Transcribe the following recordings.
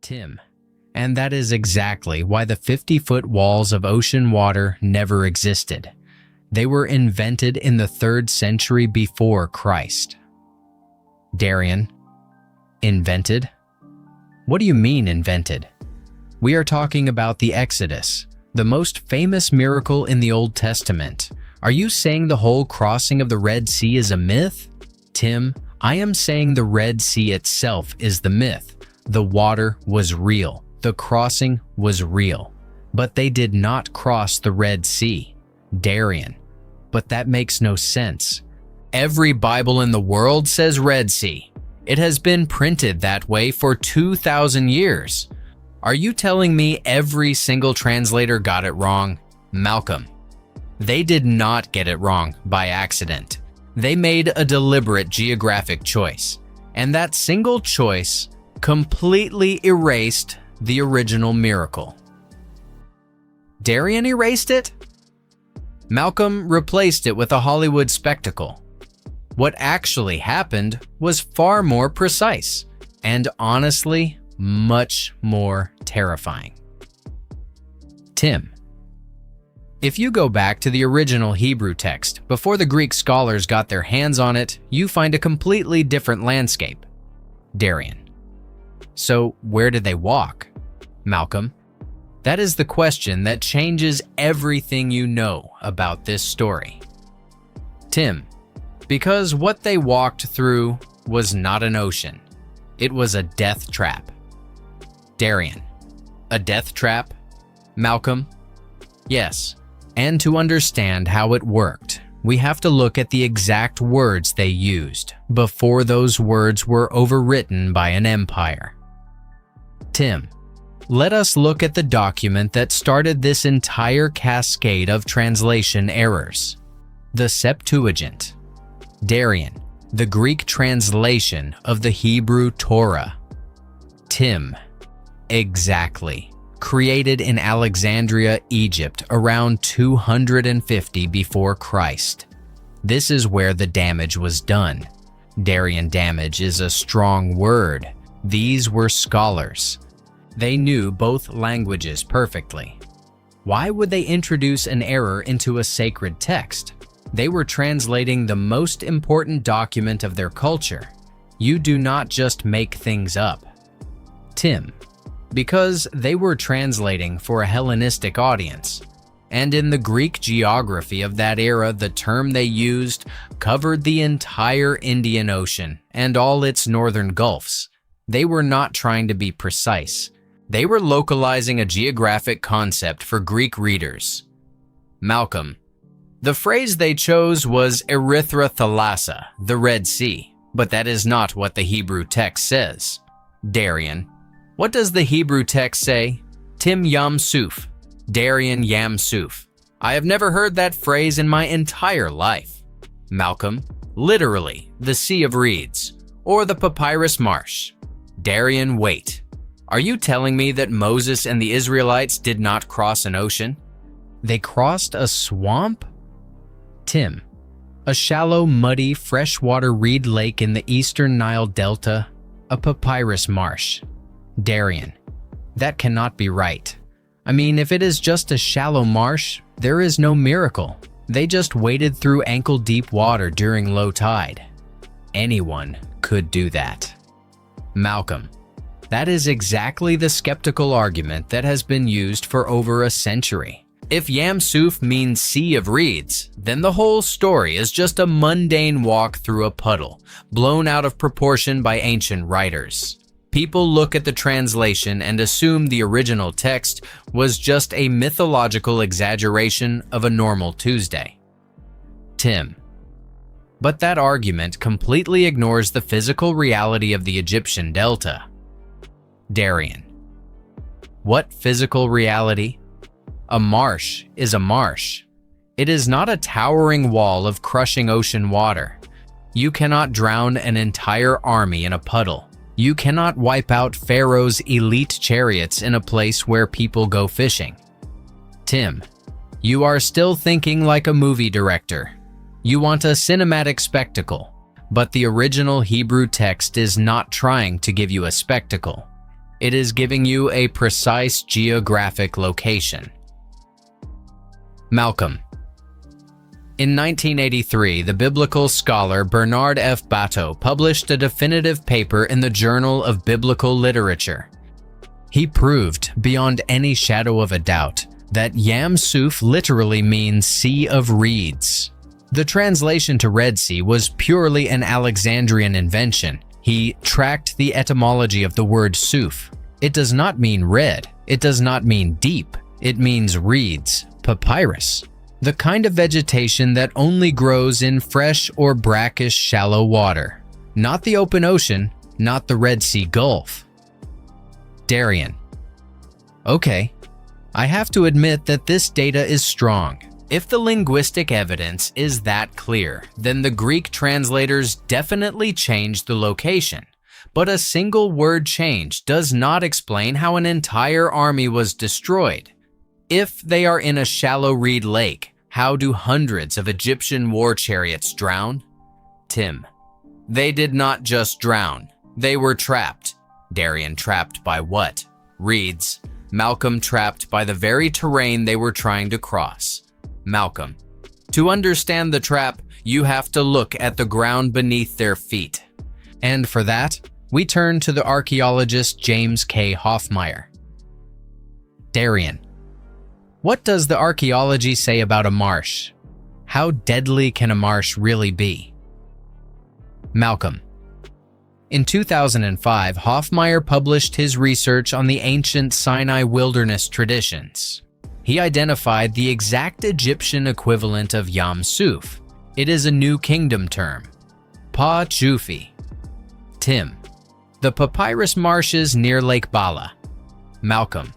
Tim. And that is exactly why the 50-foot walls of ocean water never existed. They were invented in the 3rd century before Christ. Darian. Invented? What do you mean invented? We are talking about the Exodus, the most famous miracle in the Old Testament. Are you saying the whole crossing of the Red Sea is a myth? Tim, I am saying the Red Sea itself is the myth. The water was real. The crossing was real. But they did not cross the Red Sea. Darian. But that makes no sense. Every Bible in the world says Red Sea. It has been printed that way for 2,000 years. Are you telling me every single translator got it wrong? Malcolm. They did not get it wrong by accident. They made a deliberate geographic choice, and that single choice completely erased the original miracle. Darian erased it? Malcolm replaced it with a Hollywood spectacle. What actually happened was far more precise, and honestly, much more terrifying. Tim. If you go back to the original Hebrew text, before the Greek scholars got their hands on it, you find a completely different landscape. Darian. So where did they walk? Malcolm. That is the question that changes everything you know about this story. Tim. Because what they walked through was not an ocean. It was a death trap. Darian. A death trap? Malcolm. Yes. And to understand how it worked, we have to look at the exact words they used before those words were overwritten by an empire. Tim. Let us look at the document that started this entire cascade of translation errors. The Septuagint. Darian. The Greek translation of the Hebrew Torah. Tim. Exactly. Created in Alexandria, Egypt, around 250 before Christ. This is where the damage was done. Darian damage is a strong word. These were scholars. They knew both languages perfectly. Why would they introduce an error into a sacred text? They were translating the most important document of their culture. You do not just make things up. Tim. Because they were translating for a Hellenistic audience. And in the Greek geography of that era, the term they used covered the entire Indian Ocean and all its northern gulfs. They were not trying to be precise. They were localizing a geographic concept for Greek readers. Malcolm. The phrase they chose was Erythra Thalassa, the Red Sea, but that is not what the Hebrew text says. Darian. What does the Hebrew text say? Tim Yam Suph. Darian Yam Suph. I have never heard that phrase in my entire life. Malcolm. Literally, the Sea of Reeds, or the papyrus marsh. Darian, wait. Are you telling me that Moses and the Israelites did not cross an ocean? They crossed a swamp? Tim. A shallow, muddy, freshwater reed lake in the eastern Nile Delta, a papyrus marsh. Darian. That cannot be right. I mean, if it is just a shallow marsh, there is no miracle. They just waded through ankle-deep water during low tide. Anyone could do that. Malcolm. That is exactly the skeptical argument that has been used for over a century. If Yam Suph means Sea of Reeds, then the whole story is just a mundane walk through a puddle, blown out of proportion by ancient writers. People look at the translation and assume the original text was just a mythological exaggeration of a normal Tuesday. Tim. But that argument completely ignores the physical reality of the Egyptian delta. Darian. What physical reality? A marsh is a marsh. It is not a towering wall of crushing ocean water. You cannot drown an entire army in a puddle. You cannot wipe out Pharaoh's elite chariots in a place where people go fishing. Tim. You are still thinking like a movie director. You want a cinematic spectacle, but the original Hebrew text is not trying to give you a spectacle. It is giving you a precise geographic location. Malcolm. In 1983, the biblical scholar Bernard F. Batto published a definitive paper in the Journal of Biblical Literature. He proved, beyond any shadow of a doubt, that Yam Suph literally means Sea of Reeds. The translation to Red Sea was purely an Alexandrian invention. He tracked the etymology of the word Suph. It does not mean red. It does not mean deep. It means reeds, papyrus. The kind of vegetation that only grows in fresh or brackish shallow water. Not the open ocean, not the Red Sea Gulf. Darian. Okay, I have to admit that this data is strong. If the linguistic evidence is that clear, then the Greek translators definitely changed the location. But a single word change does not explain how an entire army was destroyed. If they are in a shallow reed lake, how do hundreds of Egyptian war chariots drown? Tim. They did not just drown. They were trapped. Darian trapped by what? Reeds. Malcolm trapped by the very terrain they were trying to cross. Malcolm. To understand the trap, you have to look at the ground beneath their feet. And for that, we turn to the archaeologist James K. Hoffmeier. Darian. What does the archaeology say about a marsh? How deadly can a marsh really be? Malcolm. In 2005, Hoffmeier published his research on the ancient Sinai wilderness traditions. He identified the exact Egyptian equivalent of Yam Suph. It is a New Kingdom term. ḥwfy. Tim. The papyrus marshes near Lake Ballah. Malcolm.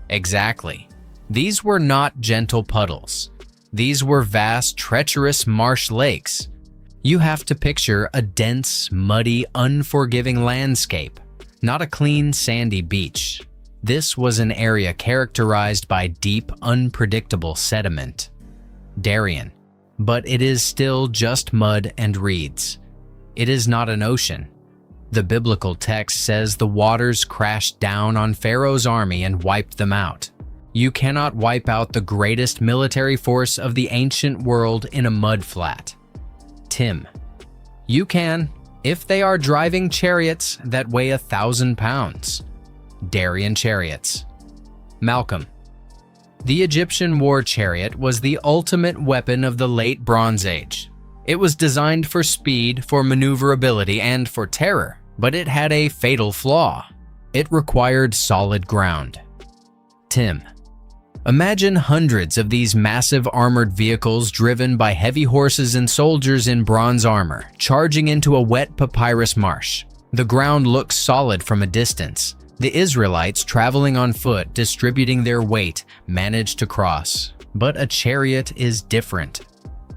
Exactly. These were not gentle puddles. These were vast, treacherous marsh lakes. You have to picture a dense, muddy, unforgiving landscape, not a clean, sandy beach. This was an area characterized by deep, unpredictable sediment. Darian. But it is still just mud and reeds. It is not an ocean. The biblical text says the waters crashed down on Pharaoh's army and wiped them out. You cannot wipe out the greatest military force of the ancient world in a mudflat. Tim. You can, if they are driving chariots that weigh 1,000 pounds. Darian chariots. Malcolm. The Egyptian war chariot was the ultimate weapon of the late Bronze Age. It was designed for speed, for maneuverability, and for terror, but it had a fatal flaw. It required solid ground. Tim. Imagine hundreds of these massive armored vehicles driven by heavy horses and soldiers in bronze armor, charging into a wet papyrus marsh. The ground looks solid from a distance. The Israelites, traveling on foot, distributing their weight, managed to cross. But a chariot is different.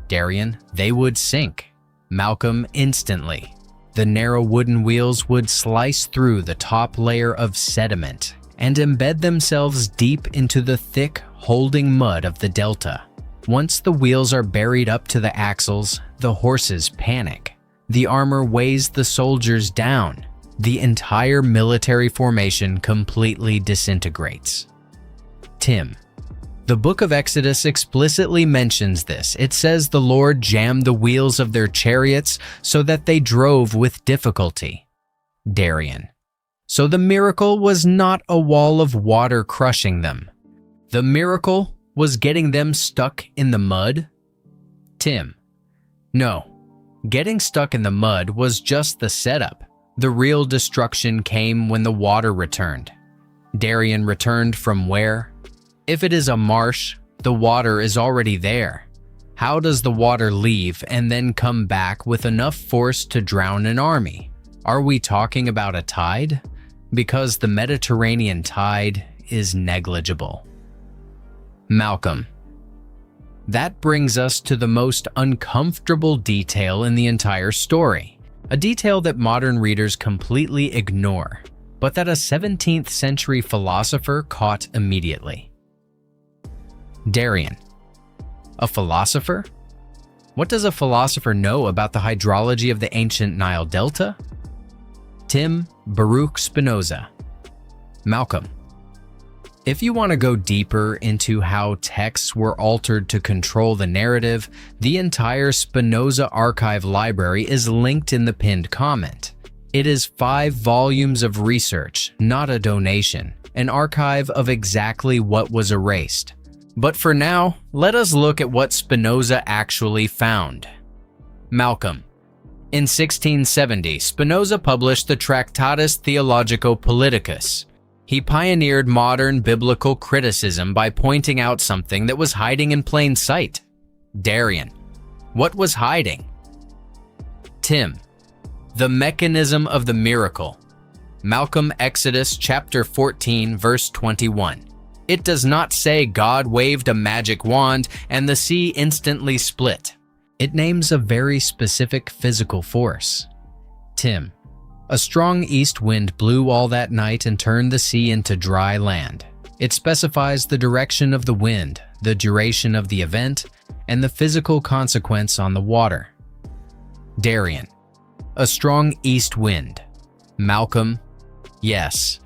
Darian, they would sink. Malcolm, instantly. The narrow wooden wheels would slice through the top layer of sediment and embed themselves deep into the thick, holding mud of the delta. Once the wheels are buried up to the axles, the horses panic. The armor weighs the soldiers down. The entire military formation completely disintegrates. Tim. The book of Exodus explicitly mentions this. It says the Lord jammed the wheels of their chariots so that they drove with difficulty. Darian. So the miracle was not a wall of water crushing them. The miracle was getting them stuck in the mud? Tim. No. Getting stuck in the mud was just the setup. The real destruction came when the water returned. Darian returned from where? If it is a marsh, the water is already there. How does the water leave and then come back with enough force to drown an army? Are we talking about a tide? Because the Mediterranean tide is negligible. Malcolm. That brings us to the most uncomfortable detail in the entire story, a detail that modern readers completely ignore, but that a 17th century philosopher caught immediately. Darian. A philosopher? What does a philosopher know about the hydrology of the ancient Nile Delta? Tim. Baruch Spinoza. Malcolm. If you want to go deeper into how texts were altered to control the narrative, the entire Spinoza archive library is linked in the pinned comment. It is 5 volumes of research, not a donation, an archive of exactly what was erased. But for now, let us look at what Spinoza actually found. Malcolm. In 1670, Spinoza published the Tractatus Theologico-Politicus. He pioneered modern biblical criticism by pointing out something that was hiding in plain sight. Darian. What was hiding? Tim. The mechanism of the miracle. Malcolm, Exodus chapter 14, verse 21. It does not say God waved a magic wand and the sea instantly split. It names a very specific physical force. Tim. A strong east wind blew all that night and turned the sea into dry land. It specifies the direction of the wind, the duration of the event, and the physical consequence on the water. Darian. A strong east wind. Malcolm. Yes.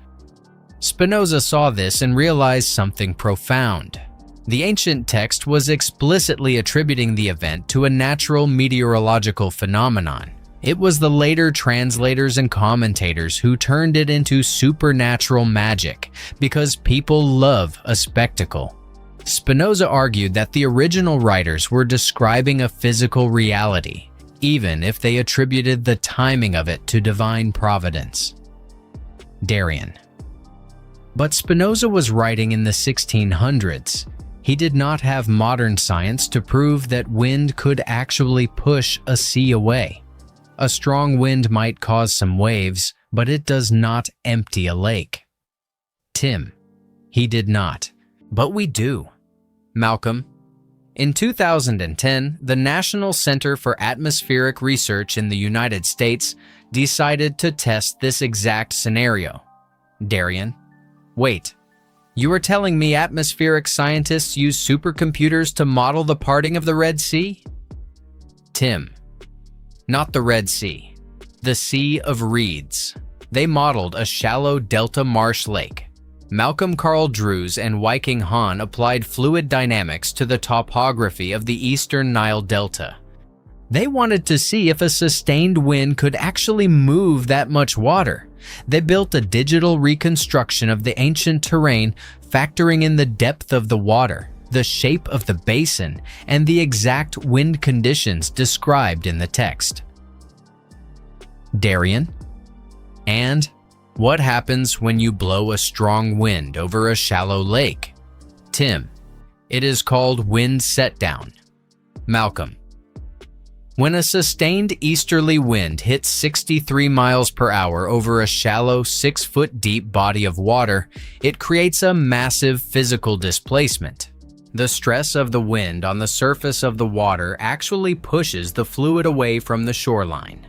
Spinoza saw this and realized something profound. The ancient text was explicitly attributing the event to a natural meteorological phenomenon. It was the later translators and commentators who turned it into supernatural magic because people love a spectacle. Spinoza argued that the original writers were describing a physical reality, even if they attributed the timing of it to divine providence. Darian. But Spinoza was writing in the 1600s. He did not have modern science to prove that wind could actually push a sea away. A strong wind might cause some waves, but it does not empty a lake. Tim. He did not. But we do. Malcolm. In 2010, the National Center for Atmospheric Research in the United States decided to test this exact scenario. Darian. Wait. You are telling me atmospheric scientists use supercomputers to model the parting of the Red Sea? Tim. Not the Red Sea. The Sea of Reeds. They modeled a shallow delta marsh lake. Malcolm Carl Drews and Viking Hahn applied fluid dynamics to the topography of the eastern Nile Delta. They wanted to see if a sustained wind could actually move that much water. They built a digital reconstruction of the ancient terrain, factoring in the depth of the water, the shape of the basin, and the exact wind conditions described in the text. Darian. And what happens when you blow a strong wind over a shallow lake? Tim. It is called wind set-down. Malcolm. When a sustained easterly wind hits 63 miles per hour over a shallow 6-foot-deep body of water, it creates a massive physical displacement. The stress of the wind on the surface of the water actually pushes the fluid away from the shoreline.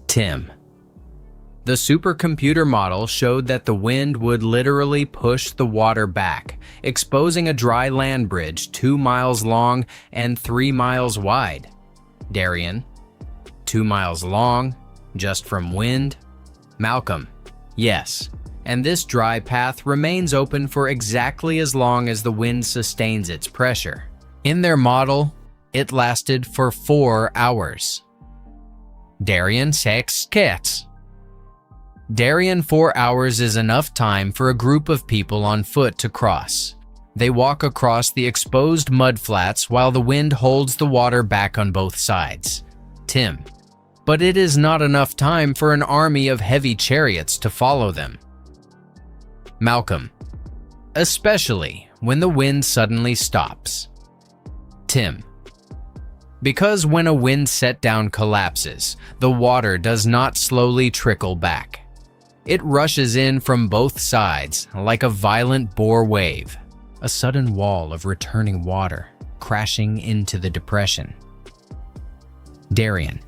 Tim. The supercomputer model showed that the wind would literally push the water back, exposing a dry land bridge 2 miles long and 3 miles wide. Darian. 2 miles long, just from wind? Malcolm. Yes, and this dry path remains open for exactly as long as the wind sustains its pressure. In their model, it lasted for 4 hours. Darian. 6 cats. Darian. 4 hours is enough time for a group of people on foot to cross. They walk across the exposed mudflats while the wind holds the water back on both sides. Tim. But it is not enough time for an army of heavy chariots to follow them. Malcolm. Especially when the wind suddenly stops. Tim. Because when a wind set-down collapses, the water does not slowly trickle back. It rushes in from both sides like a violent bore wave. A sudden wall of returning water crashing into the depression. Darian.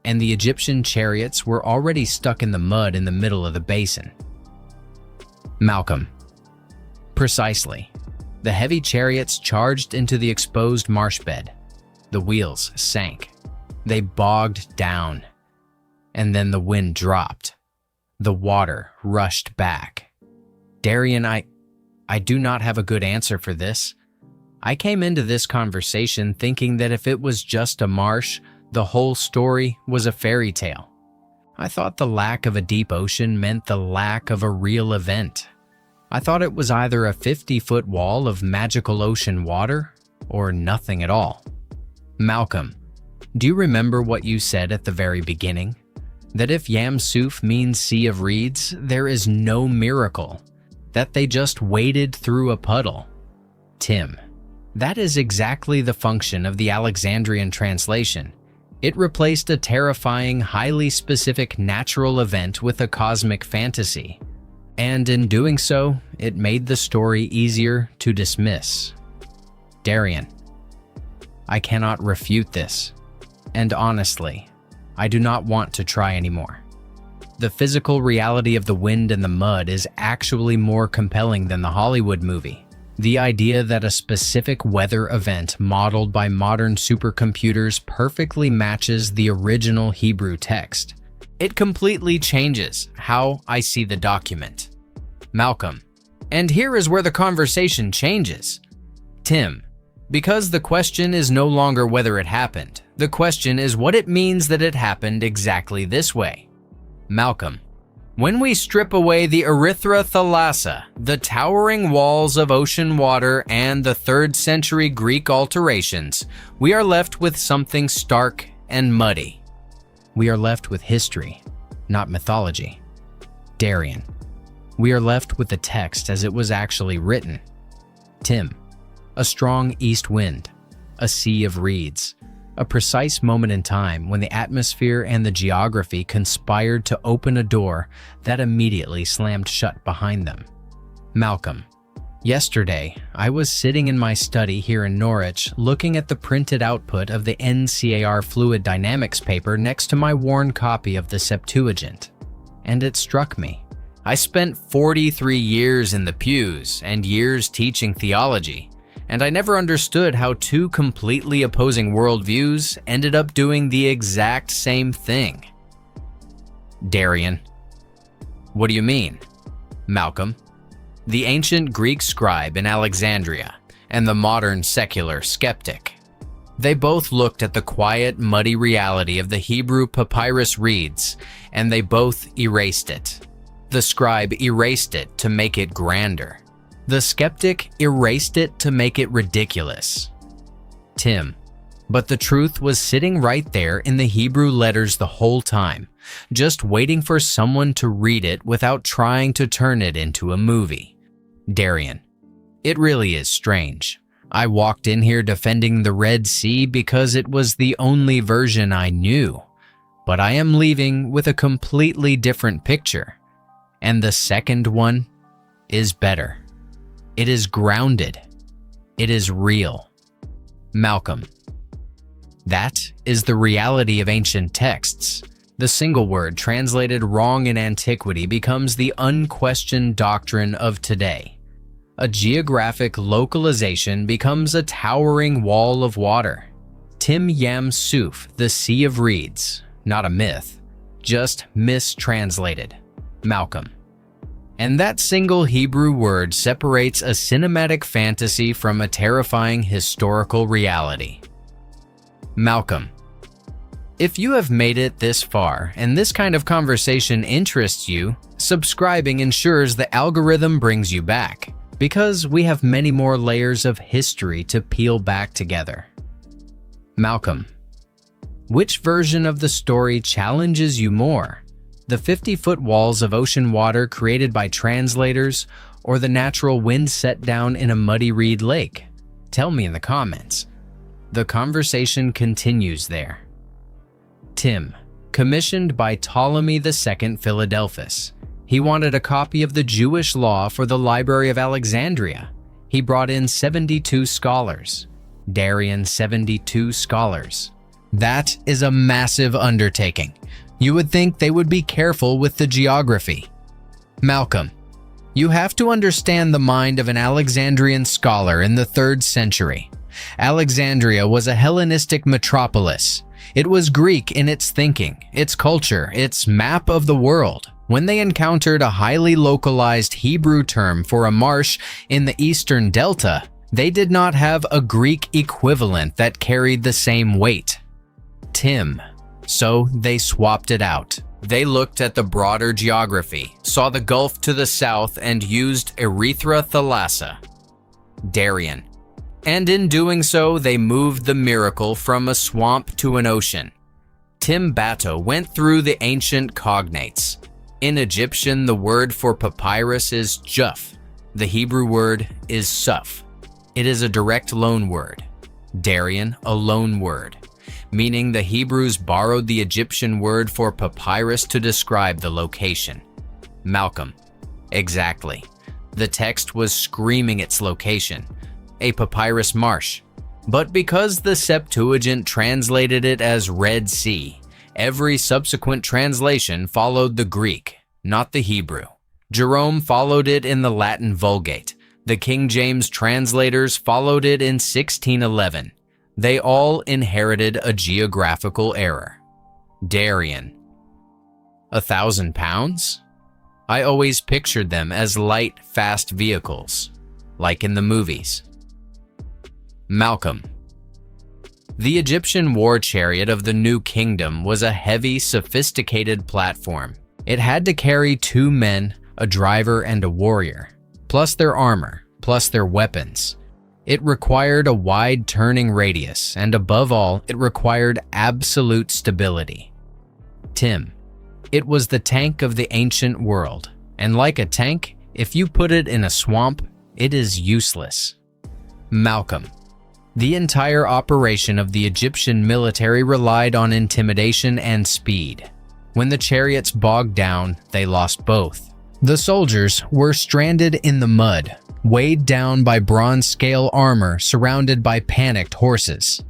And the Egyptian chariots were already stuck in the mud in the middle of the basin. Malcolm. Precisely. The heavy chariots charged into the exposed marsh bed. The wheels sank. They bogged down. And then the wind dropped. The water rushed back. Darian, I do not have a good answer for this. I came into this conversation thinking that if it was just a marsh, the whole story was a fairy tale. I thought the lack of a deep ocean meant the lack of a real event. I thought it was either a 50-foot wall of magical ocean water or nothing at all. Malcolm, do you remember what you said at the very beginning? That if Yam Suph means sea of reeds, there is no miracle. That they just waded through a puddle. Tim, that is exactly the function of the Alexandrian translation. It replaced a terrifying, highly specific natural event with a cosmic fantasy. And in doing so, it made the story easier to dismiss. Darian, I cannot refute this. And honestly, I do not want to try anymore. The physical reality of the wind and the mud is actually more compelling than the Hollywood movie. The idea that a specific weather event modeled by modern supercomputers perfectly matches the original Hebrew text. It completely changes how I see the document. Malcolm, and here is where the conversation changes. Tim, because the question is no longer whether it happened. The question is what it means that it happened exactly this way. Malcolm, when we strip away the Erythra Thalassa, the towering walls of ocean water, and the 3rd century Greek alterations, we are left with something stark and muddy. We are left with history, not mythology. Darian, we are left with the text as it was actually written. Tim, a strong east wind, a sea of reeds, a precise moment in time when the atmosphere and the geography conspired to open a door that immediately slammed shut behind them. Malcolm, yesterday, I was sitting in my study here in Norwich looking at the printed output of the NCAR Fluid Dynamics paper next to my worn copy of the Septuagint, and it struck me. I spent 43 years in the pews and years teaching theology, and I never understood how two completely opposing worldviews ended up doing the exact same thing. Darian, what do you mean? Malcolm, the ancient Greek scribe in Alexandria and the modern secular skeptic. They both looked at the quiet, muddy reality of the Hebrew papyrus reeds, and they both erased it. The scribe erased it to make it grander. The skeptic erased it to make it ridiculous. Tim, but the truth was sitting right there in the Hebrew letters the whole time, just waiting for someone to read it without trying to turn it into a movie. Darian, it really is strange. I walked in here defending the Red Sea because it was the only version I knew, but I am leaving with a completely different picture. And the second one is better. It is grounded. It is real. Malcolm, that is the reality of ancient texts. The single word translated wrong in antiquity becomes the unquestioned doctrine of today. A geographic localization becomes a towering wall of water. Yam Suph, the Sea of Reeds, not a myth, just mistranslated. Malcolm. And that single Hebrew word separates a cinematic fantasy from a terrifying historical reality. Malcolm, if you have made it this far and this kind of conversation interests you, subscribing ensures the algorithm brings you back, because we have many more layers of history to peel back together. Malcolm, which version of the story challenges you more? The 50-foot walls of ocean water created by translators, or the natural wind set down in a muddy reed lake? Tell me in the comments. The conversation continues there. Tim, commissioned by Ptolemy II Philadelphus. He wanted a copy of the Jewish law for the Library of Alexandria. He brought in 72 scholars. Darian, 72 scholars. That is a massive undertaking. You would think they would be careful with the geography. Malcolm, you have to understand the mind of an Alexandrian scholar in the 3rd century. Alexandria was a Hellenistic metropolis. It was Greek in its thinking, its culture, its map of the world. When they encountered a highly localized Hebrew term for a marsh in the eastern delta, they did not have a Greek equivalent that carried the same weight, Tim. So they swapped it out. They looked at the broader geography, saw the Gulf to the south, and used Erythra Thalassa, Darien. And in doing so, they moved the miracle from a swamp to an ocean. Tim Batto went through the ancient cognates. In Egyptian, the word for papyrus is ďwfy. The Hebrew word is suph. It is a direct loan word. Darien, a loan word, meaning the Hebrews borrowed the Egyptian word for papyrus to describe the location. Malcolm. Exactly. The text was screaming its location, a papyrus marsh. But because the Septuagint translated it as Red Sea, every subsequent translation followed the Greek, not the Hebrew. Jerome followed it in the Latin Vulgate. The King James translators followed it in 1611. They all inherited a geographical error. Darien. 1,000 pounds? I always pictured them as light, fast vehicles, like in the movies. Malcolm. The Egyptian war chariot of the New Kingdom was a heavy, sophisticated platform. It had to carry 2 men, a driver and a warrior, plus their armor, plus their weapons. It required a wide turning radius, and above all, it required absolute stability. Tim. It was the tank of the ancient world, and like a tank, if you put it in a swamp, it is useless. Malcolm. The entire operation of the Egyptian military relied on intimidation and speed. When the chariots bogged down, they lost both. The soldiers were stranded in the mud, weighed down by bronze-scale armor, surrounded by panicked horses.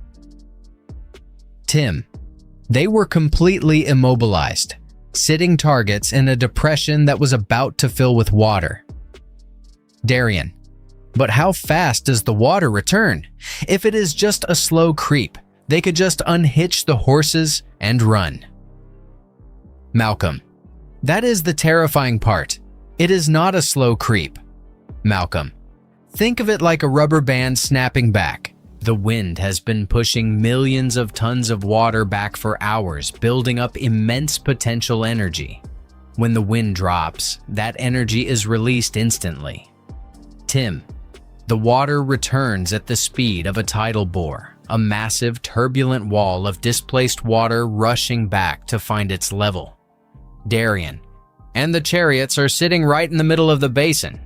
Tim. They were completely immobilized, sitting targets in a depression that was about to fill with water. Darien. But how fast does the water return? If it is just a slow creep, they could just unhitch the horses and run. Malcolm. That is the terrifying part. It is not a slow creep. Malcolm. Think of it like a rubber band snapping back. The wind has been pushing millions of tons of water back for hours, building up immense potential energy. When the wind drops, that energy is released instantly. Tim. The water returns at the speed of a tidal bore, a massive turbulent wall of displaced water rushing back to find its level. Darien. And the chariots are sitting right in the middle of the basin.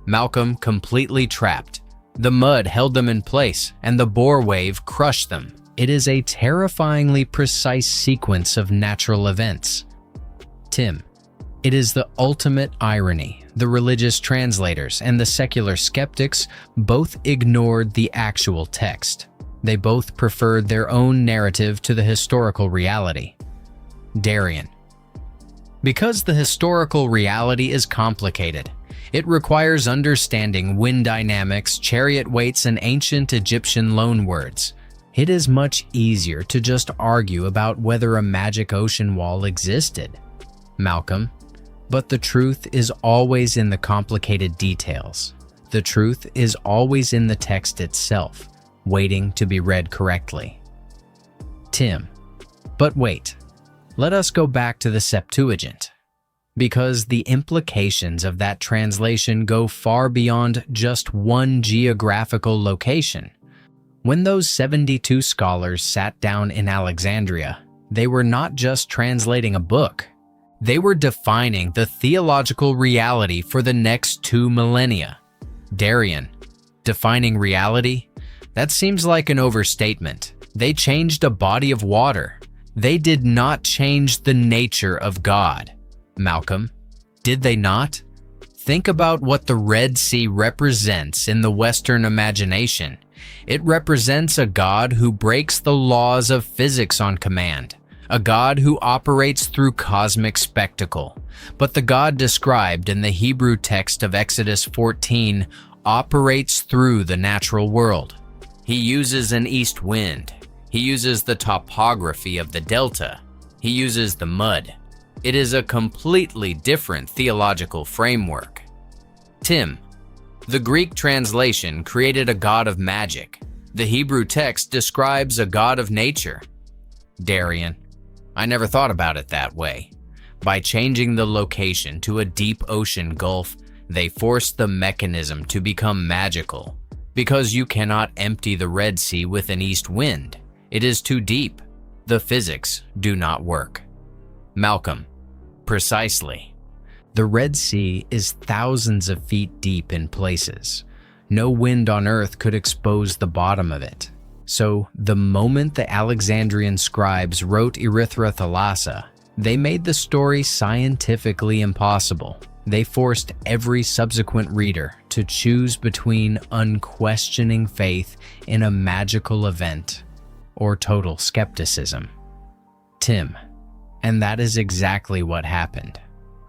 Malcolm completely trapped. The mud held them in place, and the bore wave crushed them. It is a terrifyingly precise sequence of natural events. Tim. It is the ultimate irony. The religious translators and the secular skeptics both ignored the actual text. They both preferred their own narrative to the historical reality. Darien. Because the historical reality is complicated, it requires understanding wind dynamics, chariot weights, and ancient Egyptian loanwords. It is much easier to just argue about whether a magic ocean wall existed. Malcolm. But the truth is always in the complicated details. The truth is always in the text itself, waiting to be read correctly. Tim. But wait, let us go back to the Septuagint, because the implications of that translation go far beyond just one geographical location. When those 72 scholars sat down in Alexandria, they were not just translating a book. They were defining the theological reality for the next 2 millennia. Darien. Defining reality? That seems like an overstatement. They changed a body of water. They did not change the nature of God. Malcolm. Did they not? Think about what the Red Sea represents in the Western imagination. It represents a God who breaks the laws of physics on command. A God who operates through cosmic spectacle. But the God described in the Hebrew text of Exodus 14 operates through the natural world. He uses an east wind. He uses the topography of the delta. He uses the mud. It is a completely different theological framework. Tim, the Greek translation created a god of magic. The Hebrew text describes a god of nature. Darian, I never thought about it that way. By changing the location to a deep ocean gulf, they forced the mechanism to become magical. Because you cannot empty the Red Sea with an east wind. It is too deep. The physics do not work. Malcolm, precisely. The Red Sea is thousands of feet deep in places. No wind on Earth could expose the bottom of it. So, the moment the Alexandrian scribes wrote Erythra Thalassa, they made the story scientifically impossible. They forced every subsequent reader to choose between unquestioning faith in a magical event or total skepticism. Tim, and that is exactly what happened.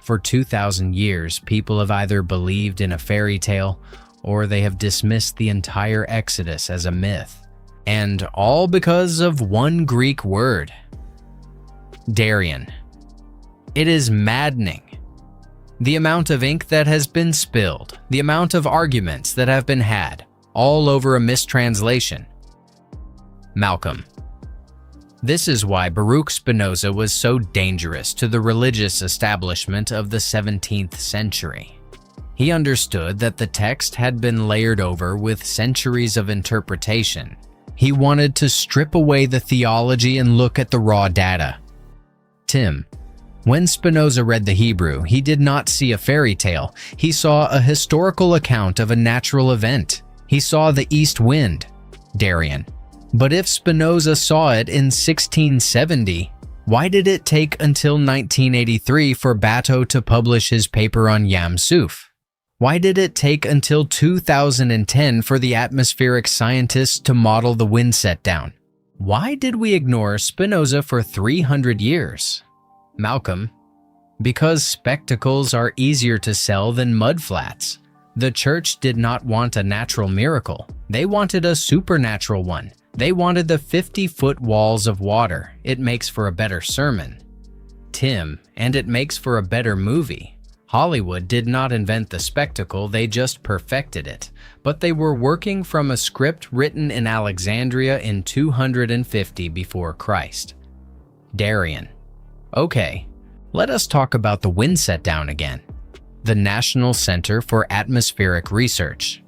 For 2,000 years, people have either believed in a fairy tale or they have dismissed the entire Exodus as a myth. And all because of one Greek word. Darian. It is maddening. The amount of ink that has been spilled, the amount of arguments that have been had, all over a mistranslation. Malcolm. This is why Baruch Spinoza was so dangerous to the religious establishment of the 17th century. He understood that the text had been layered over with centuries of interpretation. He wanted to strip away the theology and look at the raw data. Tim, when Spinoza read the Hebrew, he did not see a fairy tale. He saw a historical account of a natural event. He saw the east wind. Darian. But if Spinoza saw it in 1670, why did it take until 1983 for Batto to publish his paper on Yam Suph? Why did it take until 2010 for the atmospheric scientists to model the wind set down? Why did we ignore Spinoza for 300 years? Malcolm, because spectacles are easier to sell than mudflats. The church did not want a natural miracle. They wanted a supernatural one. They wanted the 50-foot walls of water. It makes for a better sermon. Tim, and it makes for a better movie. Hollywood did not invent the spectacle, they just perfected it. But they were working from a script written in Alexandria in 250 before Christ. Darian. Okay, let us talk about the wind set down again. The National Center for Atmospheric Research.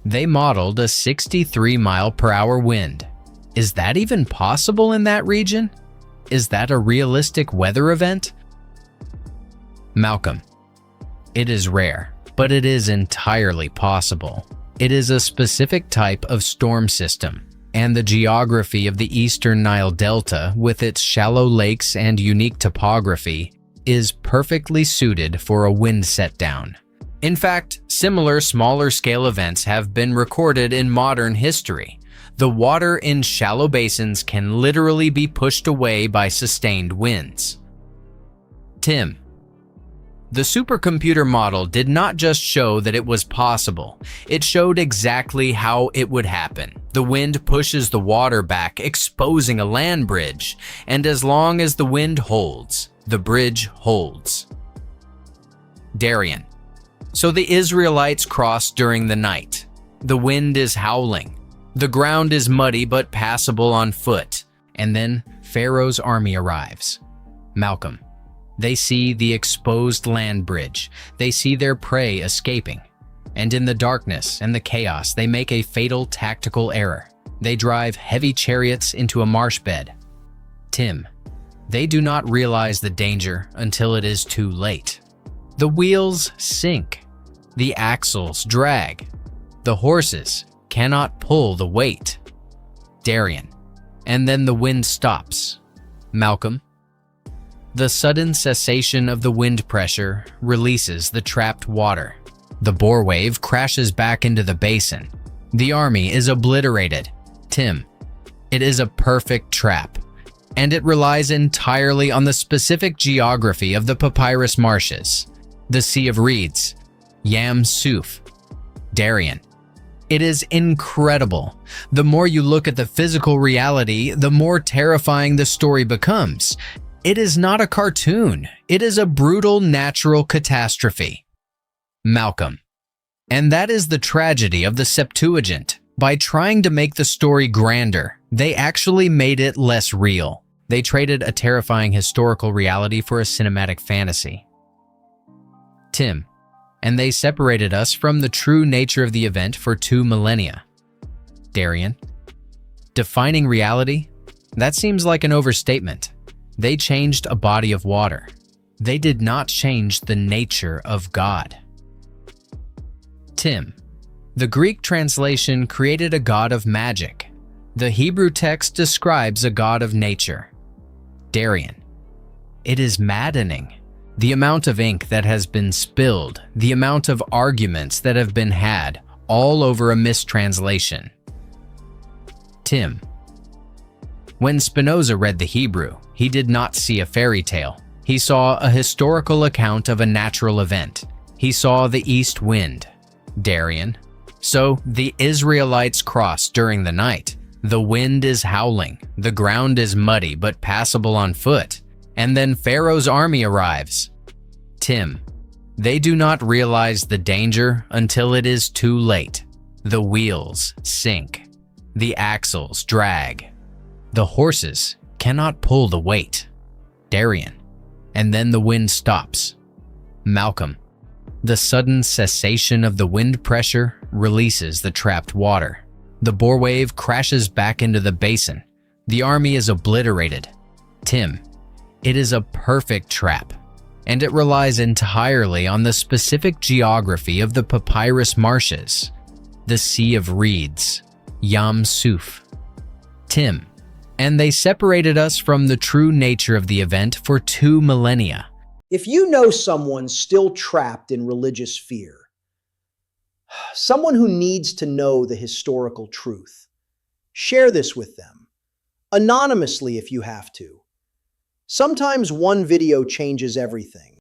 They modeled a 63-mile-per-hour wind. Is that even possible in that region? Is that a realistic weather event? Malcolm. It is rare, but it is entirely possible. It is a specific type of storm system, and the geography of the eastern Nile Delta, with its shallow lakes and unique topography, is perfectly suited for a wind set down. In fact, similar smaller-scale events have been recorded in modern history. The water in shallow basins can literally be pushed away by sustained winds. Tim. The supercomputer model did not just show that it was possible, it showed exactly how it would happen. The wind pushes the water back, exposing a land bridge, and as long as the wind holds, the bridge holds. Darian. So the Israelites cross during the night. The wind is howling. The ground is muddy but passable on foot, and then Pharaoh's army arrives. Malcolm. They see the exposed land bridge. They see their prey escaping. And in the darkness and the chaos, they make a fatal tactical error. They drive heavy chariots into a marsh bed. Tim. They do not realize the danger until it is too late. The wheels sink. The axles drag. The horses cannot pull the weight. Darian. And then the wind stops. Malcolm. The sudden cessation of the wind pressure releases the trapped water. The bore wave crashes back into the basin. The army is obliterated. Tim. It is a perfect trap, and it relies entirely on the specific geography of the papyrus marshes, the Sea of Reeds, Yam Suph. Darian. It is incredible. The more you look at the physical reality, the more terrifying the story becomes. It is not a cartoon. It is a brutal natural catastrophe. Malcolm. And that is the tragedy of the Septuagint. By trying to make the story grander, they actually made it less real. They traded a terrifying historical reality for a cinematic fantasy. Tim. And they separated us from the true nature of the event for 2 millennia. Darian. Defining reality? That seems like an overstatement. They changed a body of water. They did not change the nature of God. Tim. The Greek translation created a god of magic. The Hebrew text describes a god of nature. Darian. It is maddening. The amount of ink that has been spilled, the amount of arguments that have been had, all over a mistranslation. Tim. When Spinoza read the Hebrew, he did not see a fairy tale. He saw a historical account of a natural event. He saw the east wind. Darian. So the Israelites cross during the night. The wind is howling. The ground is muddy but passable on foot. And then Pharaoh's army arrives. Tim. They do not realize the danger until it is too late. The wheels sink. The axles drag. The horses cannot pull the weight. Darian. And then the wind stops. Malcolm. The sudden cessation of the wind pressure releases the trapped water. The bore wave crashes back into the basin. The army is obliterated. Tim. It is a perfect trap, and it relies entirely on the specific geography of the papyrus marshes, the Sea of Reeds, Yam Suph. Tim. And they separated us from the true nature of the event for 2 millennia. If you know someone still trapped in religious fear, someone who needs to know the historical truth, share this with them, anonymously if you have to. Sometimes one video changes everything.